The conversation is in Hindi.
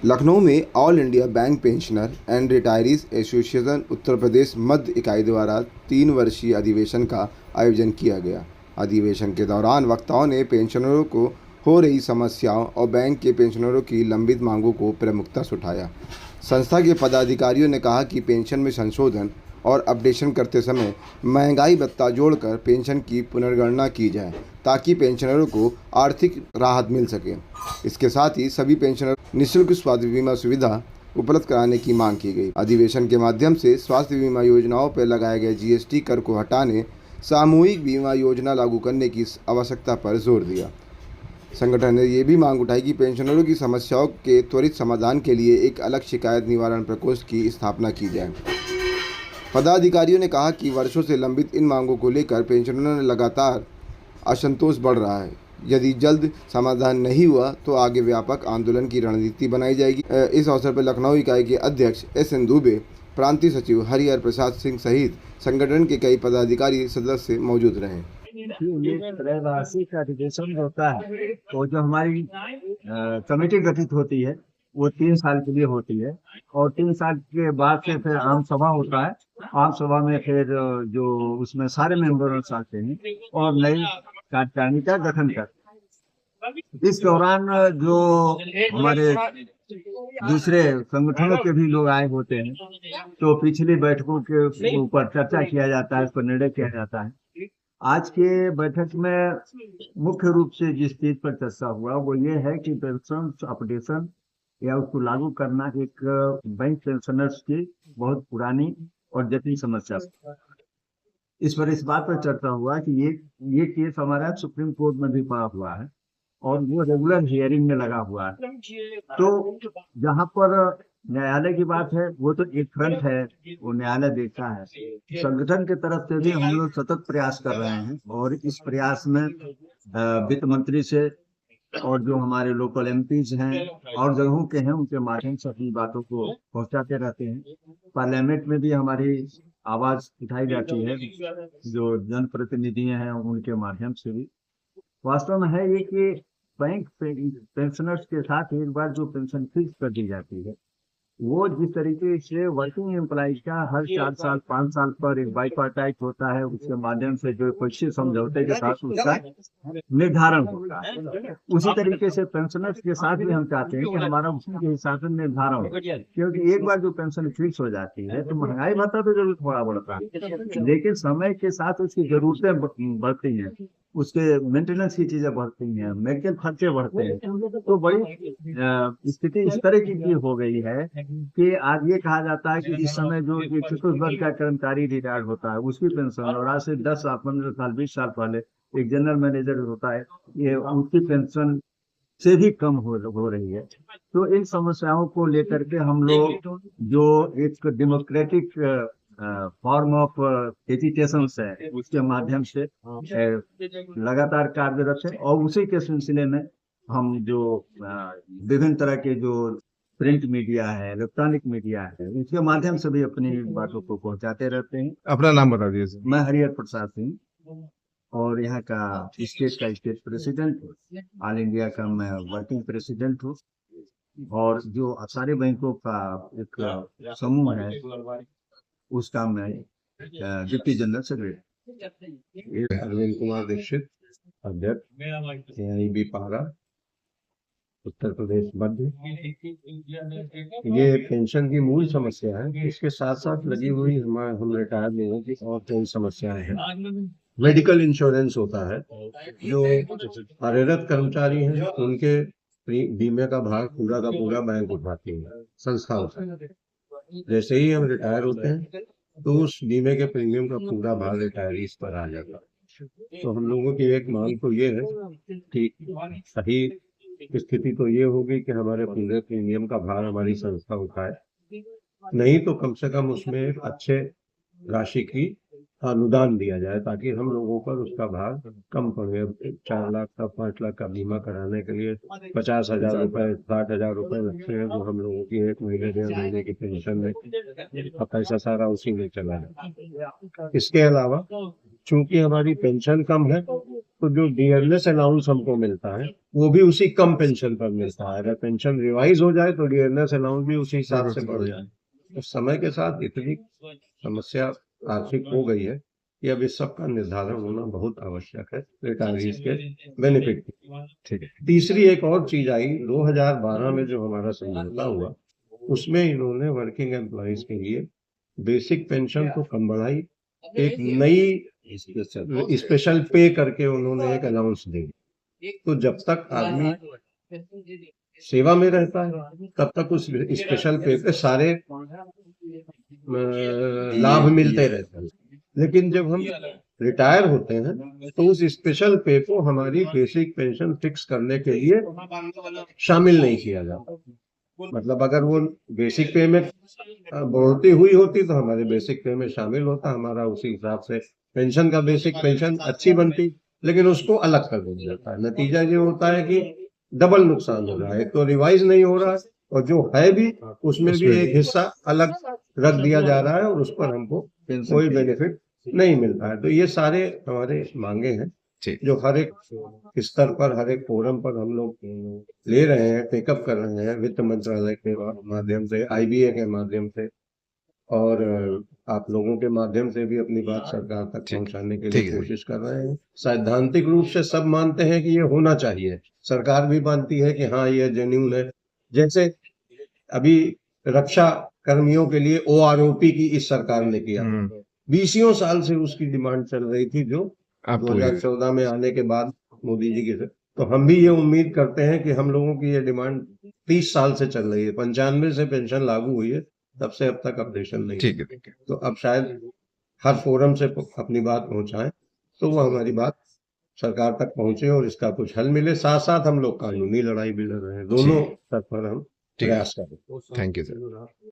लखनऊ में all India bank pensioner and retirees association Uttar Pradesh मध्य इकाई द्वारा 3 वर्षीय अधिवेशन का आयोजन किया गया। अधिवेशन के दौरान वक्ताओं ने पेंशनरों को हो रही समस्याओं और बैंक के पेंशनरों की लंबित मांगों को प्रमुखता से उठाया। संस्था के पदाधिकारियों ने कहा कि पेंशन में संशोधन और अपडेशन करते समय महंगाई भत्ता जोड़कर पेंशन की पुनर्गणना की जाए ताकि पेंशनरों को आर्थिक राहत मिल सके। इसके साथ ही सभी पेंशनर निःशुल्क स्वास्थ्य बीमा सुविधा उपलब्ध कराने की मांग की गई। अधिवेशन के माध्यम से स्वास्थ्य बीमा योजनाओं पर लगाए गए जीएसटी कर को हटाने, सामूहिक बीमा योजना लागू करने की आवश्यकता पर जोर दिया। संगठन ने ये भी मांग उठाई कि पेंशनरों की समस्याओं के त्वरित समाधान के लिए एक अलग शिकायत निवारण प्रकोष्ठ की स्थापना की जाए। पदाधिकारियों ने कहा कि वर्षों से लंबित इन मांगों को लेकर पेंशनरों में लगातार असंतोष बढ़ रहा है। यदि जल्द समाधान नहीं हुआ तो आगे व्यापक आंदोलन की रणनीति बनाई जाएगी। इस अवसर पर लखनऊ इकाई के अध्यक्ष एस.एन. दुबे, प्रांतीय सचिव हरिहर प्रसाद सिंह सहित संगठन के कई पदाधिकारी सदस्य मौजूद रहे। ये त्रैमासिक अधिवेशन होता है तो जो हमारी कमेटी गठित होती है वो 3 साल के लिए होती है और 3 साल के बाद से फिर आम सभा होता है। आम सभा में फिर जो उसमें सारे मेंबर्स आते हैं और नई कार्यकारिणी का गठन करते हैं। इस दौरान जो हमारे दूसरे संगठनों के भी लोग आए होते हैं तो पिछली बैठकों के ऊपर चर्चा किया जाता है, उस पर निर्णय किया जाता है। आज के बैठक में मुख्य रूप से जिस चीज पर चर्चा हुआ वो ये है कि पेंशन अपडेशन या उसको लागू करना एक बैंक पेंशनर्स की बहुत पुरानी और जटिल समस्या है। इस बात पर चर्चा हुआ कि ये केस हमारा सुप्रीम कोर्ट में भी पड़ा हुआ है और वो रेगुलर हियरिंग में लगा हुआ है। तो जहाँ पर न्यायालय की बात है वो तो एक फ्रंट है, वो न्यायालय देखता है। संगठन की तरफ से भी हम लोग सतत प्रयास कर रहे हैं और इस प्रयास में वित्त मंत्री से और जो हमारे लोकल एमपीज हैं और जगहों के हैं उनके माध्यम से अपनी बातों को पहुंचाते रहते हैं। पार्लियामेंट में भी हमारी आवाज उठाई जाती है, जो जनप्रतिनिधि हैं उनके माध्यम से भी। वास्तव में है ये कि बैंक पेंशनर्स के साथ एक बार जो पेंशन फिक्स कर दी जाती है वो जिस तरीके से वर्किंग एम्प्लॉइज का हर 4 साल 5 साल पर एक बाइपार्टाइट होता है, उसके माध्यम से जो पैसे समझौते के साथ उसका निर्धारण होता है, उसी तरीके से पेंशनर्स के साथ भी हम चाहते हैं कि हमारा उसी के हिसाब से निर्धारण हो। क्योंकि एक बार जो पेंशन फिक्स हो जाती है तो महंगाई भत्ता तो जरूर थोड़ा बढ़ता है, लेकिन समय के साथ उसकी जरूरतें बढ़ती हैं, उसके मेंटेनेंस की चीजें बढ़ती हैं, मेडिकल खर्चे बढ़ते हैं। तो बड़ी स्थिति इस तरह की हो गई है कि आज ये कहा जाता है कि इस समय जो एक चतुर्थ वर्ग का कर्मचारी रिटायर्ड होता है उसकी पेंशन, और आज से 10 साल 15 साल 20 साल पहले एक जनरल मैनेजर होता है, ये उनकी पेंशन से भी कम हो रही है। तो इन समस्याओं को लेकर के हम लोग जो एक डेमोक्रेटिक फॉर्म ऑफ एजिटेशन है उसके माध्यम से लगातार कार्यरत है और उसी के सिलसिले में हम जो विभिन्न तरह के जो प्रिंट मीडिया है, इलेक्ट्रॉनिक मीडिया है, उसके माध्यम से भी अपनी बातों को पहुंचाते रहते हैं। अपना नाम बता दीजिए। मैं हरिहर प्रसाद सिंह और यहाँ का स्टेट प्रेसिडेंट हूँ, ऑल इंडिया का मैं वर्किंग प्रेसिडेंट हूँ और जो सारे बैंकों का एक समूह है उसका मैं deputy general secretary. Arvind Kumar Dikshit, अध्यक्ष AIB पारा, उत्तर प्रदेश मध्य। ये पेंशन की मूल समस्या है, इसके साथ साथ लगी हुई हम रिटायर्ड लोगों की और कई समस्याएं हैं। मेडिकल इंश्योरेंस होता है, जो कार्यरत कर्मचारी हैं उनके बीमे का भार पूरा का पूरा बैंक उठाती है, संस्था उठाती है। जैसे ही हम रिटायर होते हैं तो उस बीमे के प्रीमियम का पूरा भार रिटायरीज पर आ जाता है। तो हम लोगों की एक मांग तो ये है कि सही स्थिति तो ये होगी कि हमारे पूरे प्रीमियम का भार हमारी संस्था उठाए, नहीं तो कम से कम उसमें अच्छे राशि की अनुदान दिया जाए ताकि हम लोगों पर उसका भार कम पड़े। 4 लाख का 5 लाख का बीमा कराने के लिए 50,000 रुपए 60,000 रुपए लगते हैं, जो हम लोगों की 1 महीने 1.5 महीने की पेंशन में पैसा सारा उसी में चला है। इसके अलावा चूंकि हमारी पेंशन कम है तो जो डियरनेस अलाउंस हमको मिलता है वो भी उसी कम पेंशन पर मिलता है। अगर पेंशन रिवाइज हो जाए तो डियरनेस अलाउंस भी उसी हिसाब से बढ़ जाए। तो समय के साथ इतनी समस्या आर्थिक हो गई है कि अब इस सब का निर्धारण होना बहुत आवश्यक है रिटायरीज के बेनिफिट की। ठीक है। तीसरी एक और चीज आई 2012 में जो हमारा समझौता हुआ, उसमें इन्होंने वर्किंग एम्प्लॉयज के लिए बेसिक पेंशन तो कम बढ़ाई, एक नई स्पेशल पे करके उन्होंने एक अलाउंस दी। तो जब तक आदमी सेवा में रहता है तब तक उस स्पेशल पे पे सारे लाभ मिलते रहते हैं, लेकिन जब हम रिटायर होते हैं तो उस स्पेशल पे को हमारी बेसिक पेंशन फिक्स करने के लिए शामिल नहीं किया जाता। मतलब अगर वो बेसिक पे में बढ़ोतरी हुई होती तो हमारे बेसिक पे में शामिल होता, हमारा उसी हिसाब से पेंशन का बेसिक पेंशन अच्छी बनती, लेकिन उसको अलग कर दिया जाता है। नतीजा ये होता है कि डबल नुकसान हो रहा है, एक तो रिवाइज नहीं हो रहा है और जो है भी उसमें भी एक हिस्सा अलग रख दिया जा रहा है और उस पर हमको कोई बेनिफिट नहीं मिल रहा है। तो ये सारे हमारे मांगे हैं जो हर एक स्तर पर, हर एक फोरम पर हम लोग ले रहे हैं, टेकअप कर रहे हैं, वित्त मंत्रालय के माध्यम से, IBA के माध्यम से और आप लोगों के माध्यम से भी अपनी बात सरकार तक पहुंचाने के लिए कोशिश कर रहे हैं। सैद्धांतिक रूप से सब मानते हैं कि ये होना चाहिए, सरकार भी मानती है कि हाँ ये जेन्युइन है। जैसे अभी रक्षा कर्मियों के लिए OROP की इस सरकार ने किया, 20 साल से उसकी डिमांड चल रही थी जो 2014 में आने के बाद मोदी जी के, तो हम भी ये उम्मीद करते हैं कि हम लोगों की ये डिमांड 30 साल से चल रही है, 95 से पेंशन लागू हुई है, तब से अब तक अपडेशन नहीं। ठीक है। तो अब शायद हर फोरम से अपनी बात पहुंचाएं तो वो हमारी बात सरकार तक पहुंचे और इसका कुछ हल मिले। साथ साथ हम लोग कानूनी लड़ाई भी लड़ रहे हैं, दोनों स्तर पर हम प्रयास करें। Thank you sir.